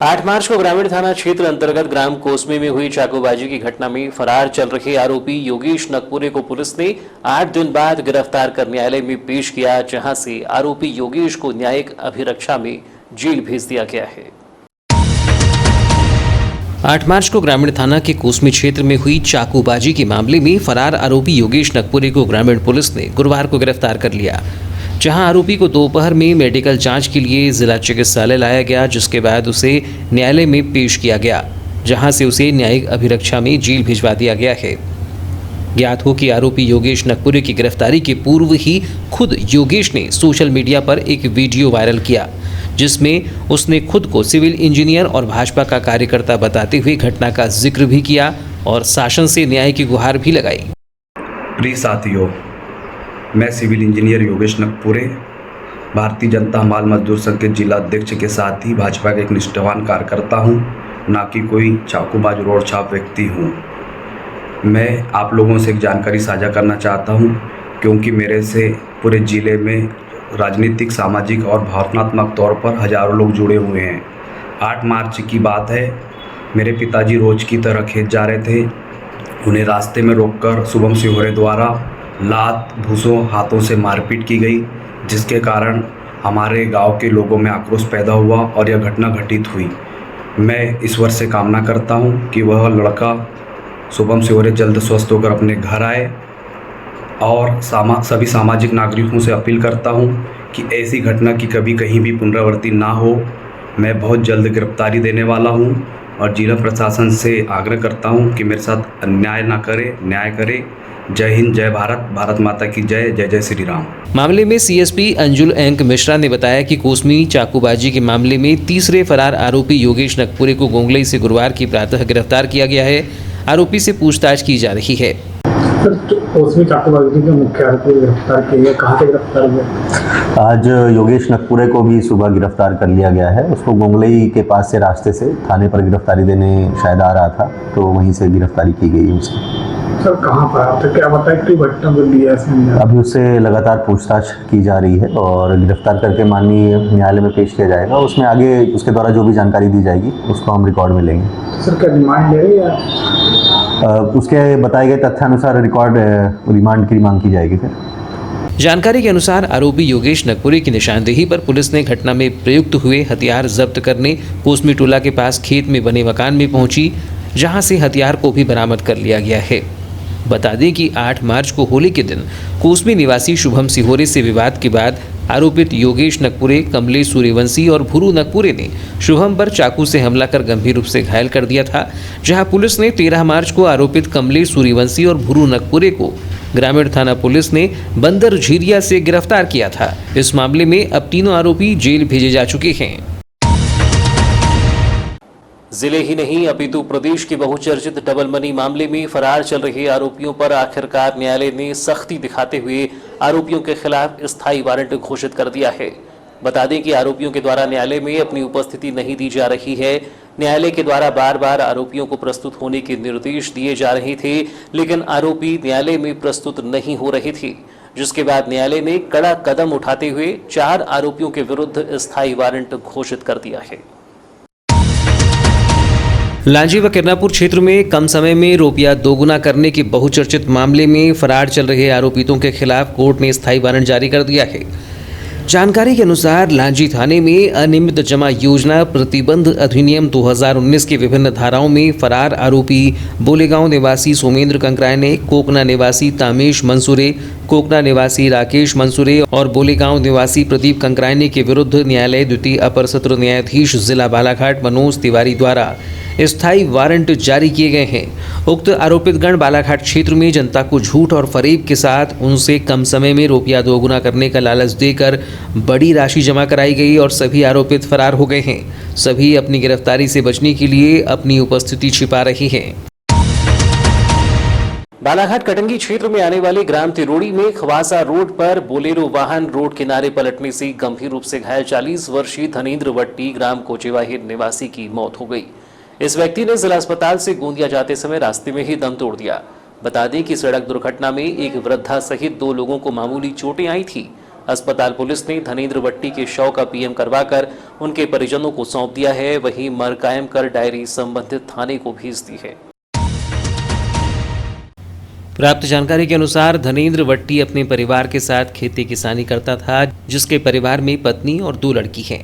8 मार्च को ग्रामीण थाना क्षेत्र अंतर्गत ग्राम कोसमे में हुई चाकूबाजी की घटना में फरार चल रहे आरोपी योगेश नकपुरे को पुलिस ने 8 दिन बाद गिरफ्तार कर न्यायालय में पेश किया, जहां से आरोपी योगेश को न्यायिक अभिरक्षा में जेल भेज दिया गया है। 8 मार्च को ग्रामीण थाना के कोसमी क्षेत्र में हुई चाकूबाजी के मामले में फरार आरोपी योगेश नकपुरे को ग्रामीण पुलिस ने गुरुवार को गिरफ्तार कर लिया, जहां आरोपी को दोपहर में मेडिकल जांच के लिए जिला चिकित्सालय लाया गया, जिसके बाद उसे न्यायालय में पेश किया गया, जहां से उसे न्यायिक अभिरक्षा में जेल भिजवा दिया गया है। ज्ञात हो कि आरोपी योगेश नकपुरे की गिरफ्तारी के पूर्व ही खुद योगेश ने सोशल मीडिया पर एक वीडियो वायरल किया, जिसमें उसने खुद को सिविल इंजीनियर और भाजपा का कार्यकर्ता बताते हुए घटना का जिक्र भी किया और शासन से न्याय की गुहार भी लगाई। प्रिय साथियों, मैं सिविल इंजीनियर योगेश नकपुरे भारतीय जनता माल मजदूर संघ के जिला अध्यक्ष के साथ ही भाजपा का एक निष्ठावान कार्यकर्ता हूं, ना कि कोई चाकूबाज रोड छाप व्यक्ति हूं। मैं आप लोगों से एक जानकारी साझा करना चाहता हूं, क्योंकि मेरे से पूरे ज़िले में राजनीतिक, सामाजिक और भावनात्मक तौर पर हज़ारों लोग जुड़े हुए हैं। 8 मार्च की बात है, मेरे पिताजी रोज़ की तरह खेत जा रहे थे। उन्हें रास्ते में रोककर शुभम सिहोरे द्वारा लात भूसों हाथों से मारपीट की गई, जिसके कारण हमारे गांव के लोगों में आक्रोश पैदा हुआ और यह घटना घटित हुई। मैं ईश्वर से कामना करता हूं कि वह लड़का शुभम सिहोरे जल्द स्वस्थ होकर अपने घर आए, और सभी सामाजिक नागरिकों से अपील करता हूं कि ऐसी घटना की कभी कहीं भी पुनरावृत्ति ना हो। मैं बहुत जल्द गिरफ्तारी देने वाला हूं और जिला प्रशासन से आग्रह करता हूं कि मेरे साथ अन्याय ना करे, न्याय करे। जय हिंद, जय भारत, भारत माता की जय, जय जय श्री राम। मामले में सीएसपी अंजुल एंक मिश्रा ने बताया कि कोसमी चाकूबाजी के मामले में तीसरे फरार आरोपी योगेश नकपुरे को गोंगलई से गुरुवार की प्रातः गिरफ्तार किया गया है। आरोपी से पूछताछ की जा रही है। कोसमी चाकूबाजी के मुख्य आरोपी गिरफ्तार किए गए, कहाँ से गिरफ्तार हुए? आज योगेश नकपुरे को भी सुबह गिरफ्तार कर लिया गया है। उसको गोंगलई के पास से रास्ते से थाने पर गिरफ्तारी देने शायद आ रहा था, तो वहीं से गिरफ्तारी की गई उसकी। सर, कहाँ पर आप क्या बताएं कि घटना बनी है? अभी उससे लगातार पूछताछ की जा रही है और गिरफ्तार करके माननीय न्यायालय में पेश किया जाएगा। उसमें आगे उसके द्वारा जो भी जानकारी दी जाएगी उसको हम रिकॉर्ड में लेंगे। तो सर, क्या रिमांड ले रही है? उसके बताए गए तथ्यानुसार रिमांड की मांग की जाएगी। फिर जानकारी के अनुसार आरोपी योगेश नकपुरे की निशानदेही पर पुलिस ने घटना में प्रयुक्त हुए हथियार जब्त करने कोसमी टोला के पास खेत में बने मकान में पहुंची, जहां से हथियार को भी बरामद कर लिया गया है। बता दें कि 8 मार्च को होली के दिन कोसमी निवासी शुभम सिहोरे से विवाद के बाद आरोपित योगेश नकपुरे, कमलेश सूर्यवंशी और भुरू नकपुरे ने शुभम पर चाकू से हमला कर गंभीर रूप से घायल कर दिया था, जहां पुलिस ने 13 मार्च को आरोपित कमलेश सूर्यवंशी और भुरू नकपुरे को ग्रामीण थाना पुलिस ने बंदर झीरिया से गिरफ्तार किया था। इस मामले में अब तीनों आरोपी जेल भेजे जा चुके हैं। जिले ही नहीं अपितु प्रदेश के बहुचर्चित डबल मनी मामले में फरार चल रहे आरोपियों पर आखिरकार न्यायालय ने सख्ती दिखाते हुए आरोपियों के खिलाफ स्थायी वारंट घोषित कर दिया है। बता दें कि आरोपियों के द्वारा न्यायालय में अपनी उपस्थिति नहीं दी जा रही है। न्यायालय के द्वारा बार बार आरोपियों को प्रस्तुत होने के निर्देश दिए जा रहे थे, लेकिन आरोपी न्यायालय में प्रस्तुत नहीं हो रहे थे, जिसके बाद न्यायालय ने कड़ा कदम उठाते हुए 4 आरोपियों के विरुद्ध स्थायी वारंट घोषित कर दिया है। लांजी व किरनापुर क्षेत्र में कम समय में रुपया दोगुना करने के बहुचर्चित मामले में फरार चल रहे आरोपितों के खिलाफ कोर्ट ने स्थायी वारंट जारी कर दिया है। जानकारी के अनुसार लांजी थाने में अनियमित जमा योजना प्रतिबंध अधिनियम 2019 के विभिन्न धाराओं में फरार आरोपी बोलेगांव निवासी सोमेंद्र कंकरायने, कोकना निवासी तामेश मंसूरे, कोकना निवासी राकेश मंसूरे और बोलेगांव निवासी प्रदीप कंकरायने के विरुद्ध न्यायालय द्वितीय अपर सत्र न्यायाधीश जिला बालाघाट मनोज तिवारी द्वारा स्थायी वारंट जारी किए गए हैं। उक्त आरोपितगण बालाघाट क्षेत्र में जनता को झूठ और फरेब के साथ उनसे कम समय में रुपया दोगुना करने का लालच देकर बड़ी राशि जमा कराई गई और सभी आरोपित फरार हो गए हैं। सभी अपनी गिरफ्तारी से बचने के लिए अपनी उपस्थिति छिपा रहे हैं। बालाघाट कटंगी क्षेत्र में आने वाले ग्राम तिरोड़ी में खवासा रोड पर बोलेरो वाहन रोड किनारे पलटने से गंभीर रूप से घायल 40 वर्षीय धनेन्द्र वट्टी ग्राम कोचेवाहिर निवासी की मौत हो गई। इस व्यक्ति ने जिला अस्पताल से गोंदिया जाते समय रास्ते में ही दम तोड़ दिया। बता दें कि सड़क दुर्घटना में एक वृद्धा सहित 2 लोगों को मामूली चोटें आई थी। अस्पताल पुलिस ने धनेंद्र वट्टी के शव का पीएम करवाकर उनके परिजनों को सौंप दिया है। वहीं मर कायम कर डायरी संबंधित थाने को भेज दी है। प्राप्त जानकारी के अनुसार धनेंद्र वट्टी अपने परिवार के साथ खेती किसानी करता था, जिसके परिवार में पत्नी और 2 लड़की हैं।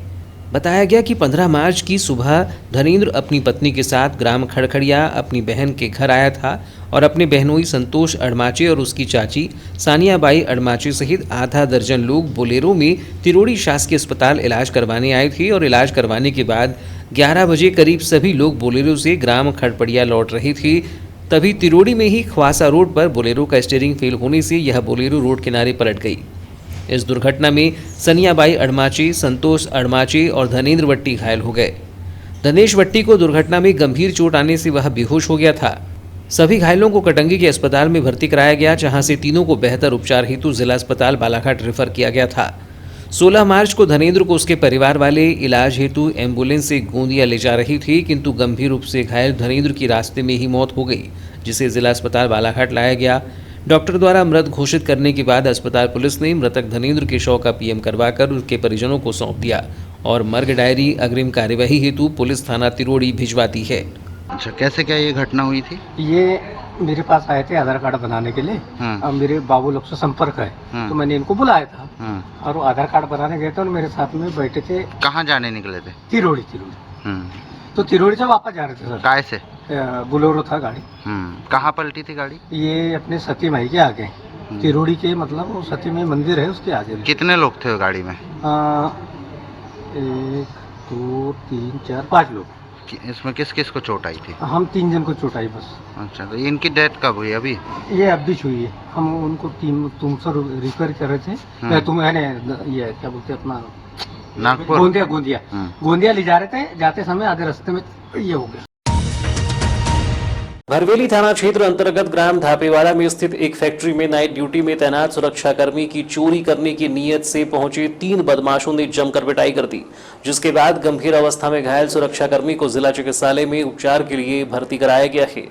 बताया गया कि 15 मार्च की सुबह धनेंद्र अपनी पत्नी के साथ ग्राम खड़खड़िया अपनी बहन के घर आया था और अपने बहनोई संतोष अड़माचे और उसकी चाची सानिया बाई अड़माचे सहित आधा दर्जन लोग बोलेरो में तिरोड़ी शासकीय अस्पताल इलाज करवाने आए थे और इलाज करवाने के बाद 11 बजे करीब सभी लोग बोलेरो से ग्राम खड़पड़िया लौट रहे थे। तभी तिरोड़ी में ही ख्वासा रोड पर बोलेरो का स्टीयरिंग फेल होने से यह बोलेरो रोड किनारे पलट गई। इस दुर्घटना में सनियाबाई अड़माचे, संतोष अड़माचे और धनेंद्र वट्टी घायल हो गए। धनेश वट्टी को दुर्घटना में गंभीर चोट आने से वह बेहोश हो गया था। सभी घायलों को कटंगी के अस्पताल में भर्ती कराया गया, जहां से तीनों को बेहतर उपचार हेतु जिला अस्पताल बालाघाट रेफर किया गया था। 16 मार्च को धनेंद्र को उसके परिवार वाले इलाज हेतु एम्बुलेंस से गोंदिया ले जा रही थी, किंतु गंभीर रूप से घायल धनेंद्र की रास्ते में ही मौत हो गई, जिसे जिला अस्पताल बालाघाट लाया गया। डॉक्टर द्वारा मृत घोषित करने के बाद अस्पताल पुलिस ने मृतक धनेंद्र के शव का पीएम करवाकर उसके परिजनों को सौंप दिया और मर्ग डायरी अग्रिम कार्यवाही हेतु पुलिस थाना तिरोड़ी भिजवा दी है। अच्छा, कैसे क्या ये घटना हुई थी? ये मेरे पास आए थे आधार कार्ड बनाने के लिए। अब मेरे बाबू लोग से संपर्क है, तो मैंने इनको बुलाया था और वो आधार कार्ड बनाने गए थे और मेरे साथ में बैठे थे। कहाँ जाने निकले थे? तिरोड़ी। तो तिरोड़ी से वापस जा रहे थे सर। काय से? बोलेरो था गाड़ी। कहाँ पलटी थी गाड़ी? ये अपने सती माई के आगे, तिरोड़ी के मतलब वो सती माई मंदिर है उसके आगे। कितने लोग थे गाड़ी में? 1 2 3 4 5 लोग। इसमें किस किस को चोट आई थी? हम 3 जन को चोट आई बस। अच्छा, तो इनकी डेथ कब हुई? अभी ये अभी हुई है। हम उनको तुमसे रिफर कर रहे थे। तुम है ये क्या बोलते हैं अपना नागपुर, गोंदिया ले जा रहे थे। जाते समय आधे रास्ते में ये हो गया। भरवेली थाना क्षेत्र अंतर्गत ग्राम धापेवाड़ा में स्थित एक फैक्ट्री में नाइट ड्यूटी में तैनात सुरक्षाकर्मी की चोरी करने की नीयत से पहुंचे 3 बदमाशों ने जमकर पिटाई कर दी, जिसके बाद गंभीर अवस्था में घायल सुरक्षाकर्मी को जिला चिकित्सालय में उपचार के लिए भर्ती कराया गया है।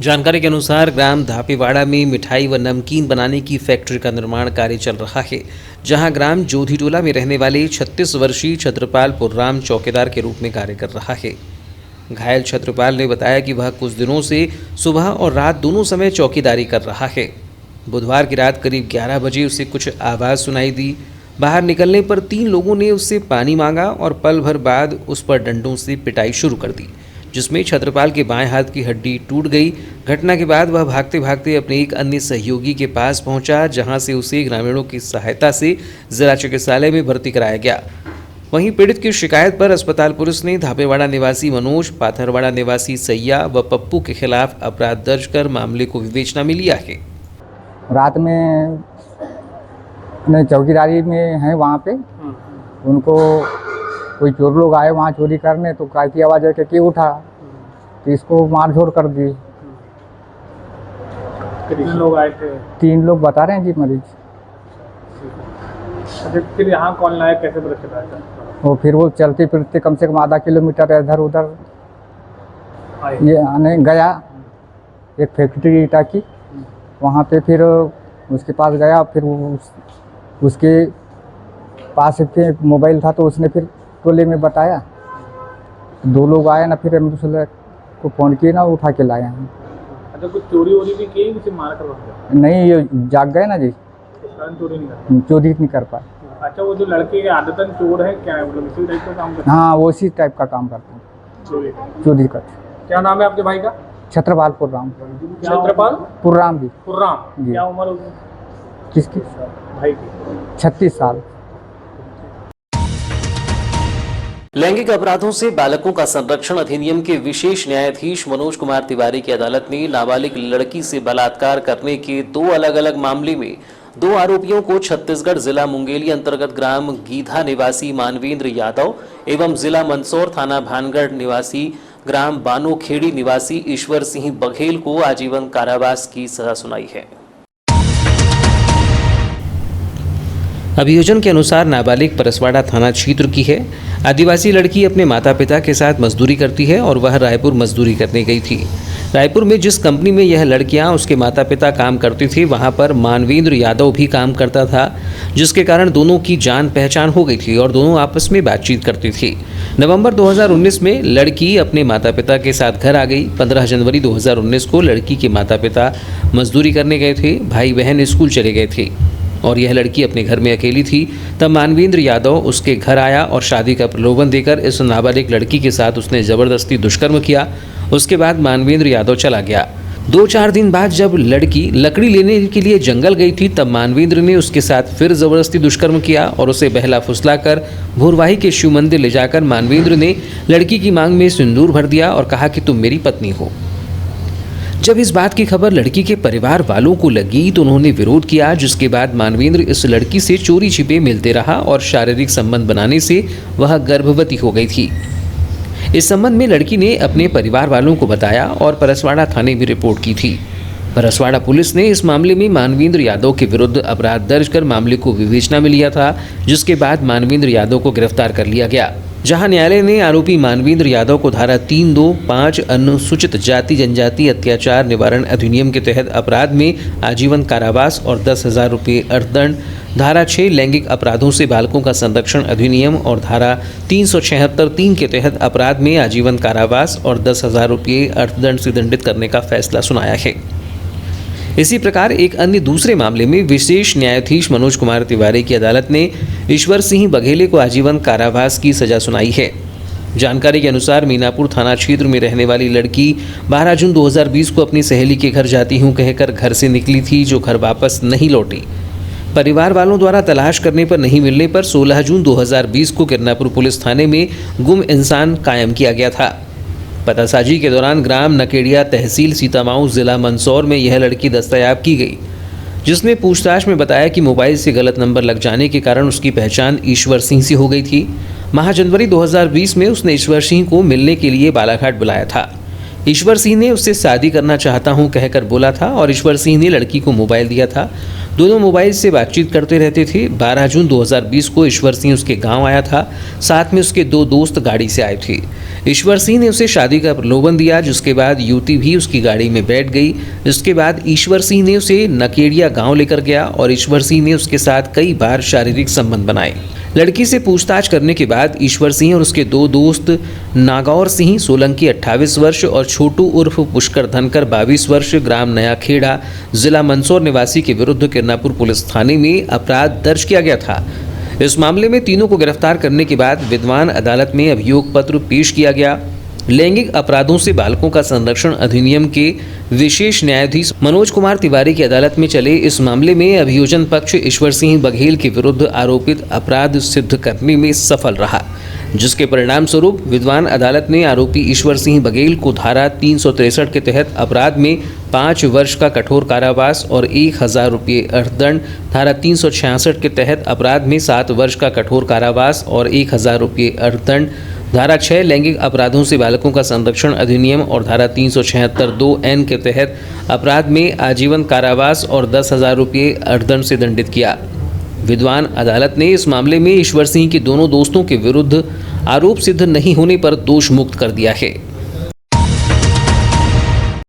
जानकारी के अनुसार ग्राम धापेवाड़ा में मिठाई व नमकीन बनाने की फैक्ट्री का निर्माण कार्य चल रहा है, जहां ग्राम जोधीटोला में रहने वाले 36 वर्षीय छत्रपाल पुर्राम चौकीदार के रूप में कार्य कर रहा है। घायल छत्रपाल ने बताया कि वह कुछ दिनों से सुबह और रात दोनों समय चौकीदारी कर रहा है। बुधवार की रात करीब 11 बजे उसे कुछ आवाज़ सुनाई दी। बाहर निकलने पर 3 लोगों ने उससे पानी मांगा और पल भर बाद उस पर डंडों से पिटाई शुरू कर दी, जिसमें छत्रपाल के बाएं हाथ की हड्डी टूट गई। घटना के बाद वह भागते भागते अपने एक अन्य सहयोगी के पास पहुंचा, जहां से उसे ग्रामीणों की सहायता से जिला चिकित्सालय में भर्ती कराया गया। वहीं पीड़ित की शिकायत पर अस्पताल पुलिस ने धापेवाड़ा निवासी मनोज, पाथरवाड़ा निवासी सैया व पप्पू के खिलाफ अपराध दर्ज कर मामले को विवेचना में लिया है। रात में अपने चौकीदारी में हैं वहाँ पे, उनको कोई चोर लोग आए वहाँ चोरी करने, तो काय की आवाज़ है कि उठा, तो इसको मारझोड़ कर दी। कितने लोग आए थे? 3 लोग बता रहे हैं जी मरीज। अच्छा, फिर यहाँ कौन लाया, कैसे पता चला था? वो फिर वो चलते फिरते कम से कम आधा किलोमीटर इधर उधर ये आने गया, एक फैक्ट्री ईटा की, वहाँ पे फिर उसके पास गया। फिर उसके पास एक मोबाइल था, तो उसने फिर टोले में बताया। 2 लोग आए ना, फिर एम्बुलेंस को फ़ोन किए ना, उठा के लाए हैं। अच्छा, कुछ चोरी वोरी भी की, किसी मार करवा? नहीं, ये जाग गए ना जी, चोरी नहीं कर पाए। अच्छा, वो जो लड़के के आदतन चोर है क्या है, मतलब इसी टाइप का काम करते हैं? हाँ, वो इसी टाइप का काम करते हैं, चोरी करते। क्या नाम है आपके भाई का? छत्रपाल पुर्राम। छत्रपाल पुर्राम जी। पुर्राम जी। क्या उम्र होगी किसकी? भाई की? 36 साल। लैंगिक अपराधों से बालकों का संरक्षण अधिनियम के विशेष न्यायाधीश मनोज कुमार तिवारी की अदालत ने नाबालिग लड़की से बलात्कार करने के 2 अलग अलग मामले में 2 आरोपियों को छत्तीसगढ़ जिला मुंगेली अंतर्गत ग्राम गीधा निवासी मानवेंद्र यादव एवं जिला मंदसौर थाना भानगढ़ निवासी ग्राम बानोखेड़ी निवासी ईश्वर सिंह बघेल को आजीवन कारावास की सजा सुनाई है। अभियोजन के अनुसार नाबालिग परसवाड़ा थाना क्षेत्र की है। आदिवासी लड़की अपने माता पिता के साथ मजदूरी करती है और वह रायपुर मजदूरी करने गई थी। रायपुर में जिस कंपनी में यह लड़कियां उसके माता पिता काम करते थे, वहां पर मानवेंद्र यादव भी काम करता था, जिसके कारण दोनों की जान पहचान हो गई थी और दोनों आपस में बातचीत करती थी। नवंबर 2019 में लड़की अपने माता पिता के साथ घर आ गई। 15 जनवरी 2019 को लड़की के माता पिता मजदूरी करने गए थे, भाई बहन स्कूल चले गए थे और यह लड़की अपने घर में अकेली थी। तब मानवेंद्र यादव उसके घर आया और शादी का प्रलोभन देकर इस नाबालिग लड़की के साथ उसने ज़बरदस्ती दुष्कर्म किया। उसके बाद मानवेंद्र यादव चला गया। 2-4 दिन बाद जब लड़की लकड़ी लेने के लिए जंगल गई थी, तब मानवेंद्र ने उसके साथ फिर ज़बरदस्ती दुष्कर्म किया और उसे बहला फुसलाकर भोरवाही के शिव मंदिर ले जाकर मानवेंद्र ने लड़की की मांग में सिंदूर भर दिया और कहा कि तुम मेरी पत्नी हो। जब इस बात की खबर लड़की के परिवार वालों को लगी तो उन्होंने विरोध किया, जिसके बाद मानवेंद्र इस लड़की से चोरी छिपे मिलते रहा और शारीरिक संबंध बनाने से वह गर्भवती हो गई थी। इस संबंध में लड़की ने अपने परिवार वालों को बताया और परसवाड़ा थाने में रिपोर्ट की थी। परसवाड़ा पुलिस ने इस मामले में मानवेंद्र यादव के विरुद्ध अपराध दर्ज कर मामले को विवेचना में लिया था, जिसके बाद मानवेंद्र यादव को गिरफ्तार कर लिया गया, जहां न्यायालय ने आरोपी मानवेंद्र यादव को धारा 325 अनुसूचित जाति जनजाति अत्याचार निवारण अधिनियम के तहत अपराध में आजीवन कारावास और 10,000 रुपये अर्थदंड, धारा 6 लैंगिक अपराधों से बालकों का संरक्षण अधिनियम और धारा 376(3) के तहत अपराध में आजीवन कारावास और 10,000 रुपये अर्थदंड से दंडित करने का फैसला सुनाया है। इसी प्रकार एक अन्य दूसरे मामले में विशेष न्यायाधीश मनोज कुमार तिवारी की अदालत ने ईश्वर सिंह बघेले को आजीवन कारावास की सजा सुनाई है। जानकारी के अनुसार मीनापुर थाना क्षेत्र में रहने वाली लड़की 12 जून 2020 को अपनी सहेली के घर जाती हूँ कहकर घर से निकली थी, जो घर वापस नहीं लौटी। परिवार वालों द्वारा तलाश करने पर नहीं मिलने पर 16 जून 2020 को किरनापुर पुलिस थाने में गुम इंसान कायम किया गया था। पतासाजी के दौरान ग्राम नकेड़िया तहसील सीतामाऊ जिला मंदसौर में यह लड़की दस्तयाब की गई, जिसने पूछताछ में बताया कि मोबाइल से गलत नंबर लग जाने के कारण उसकी पहचान ईश्वर सिंह से हो गई थी। माह जनवरी 2020 में उसने ईश्वर सिंह को मिलने के लिए बालाघाट बुलाया था। ईश्वर सिंह ने उससे शादी करना चाहता हूं कहकर बोला था और ईश्वर सिंह ने लड़की को मोबाइल दिया था। दोनों मोबाइल से बातचीत करते रहते थे। 12 जून 2020 को ईश्वर सिंह उसके गांव आया था, साथ में उसके 2 दोस्त गाड़ी से आए थे। ईश्वर सिंह ने उसे शादी का प्रलोभन दिया, जिसके बाद युवती भी उसकी गाड़ी में बैठ गई। इसके बाद ईश्वर सिंह ने उसे नकेड़िया गांव लेकर गया और ईश्वर सिंह ने उसके साथ कई बार शारीरिक संबंध बनाए। लड़की से पूछताछ करने के बाद ईश्वर सिंह और उसके 2 दोस्त नागौर सिंह सोलंकी 28 वर्ष और छोटू उर्फ पुष्कर धनकर 22 वर्ष ग्राम नया खेड़ा जिला मंदसौर निवासी के विरुद्ध किरनापुर पुलिस थाने में अपराध दर्ज किया गया था। इस मामले में तीनों को गिरफ्तार करने के बाद विद्वान अदालत में अभियोग पत्र पेश किया गया। लैंगिक अपराधों से बालकों का संरक्षण अधिनियम के विशेष न्यायाधीश मनोज कुमार तिवारी की अदालत में चले इस मामले में अभियोजन पक्ष ईश्वर सिंह बघेल के विरुद्ध आरोपित अपराध सिद्ध करने में सफल रहा, जिसके परिणाम स्वरूप विद्वान अदालत ने आरोपी ईश्वर सिंह बघेल को धारा 363 के तहत अपराध में 5 वर्ष का कठोर कारावास और 1,000 रुपये अर्थदंड, धारा 366 के तहत अपराध में 7 वर्ष का कठोर कारावास और 1,000 रुपये अर्थदंड, धारा 6 लैंगिक अपराधों से बालकों का संरक्षण अधिनियम और धारा 376(2)(n) के तहत अपराध में आजीवन कारावास और 10,000 रुपये अर्थदंड से दंडित किया। विद्वान अदालत ने इस मामले में ईश्वर सिंह के दोनों दोस्तों के विरुद्ध आरोप सिद्ध नहीं होने पर दोष मुक्त कर दिया है।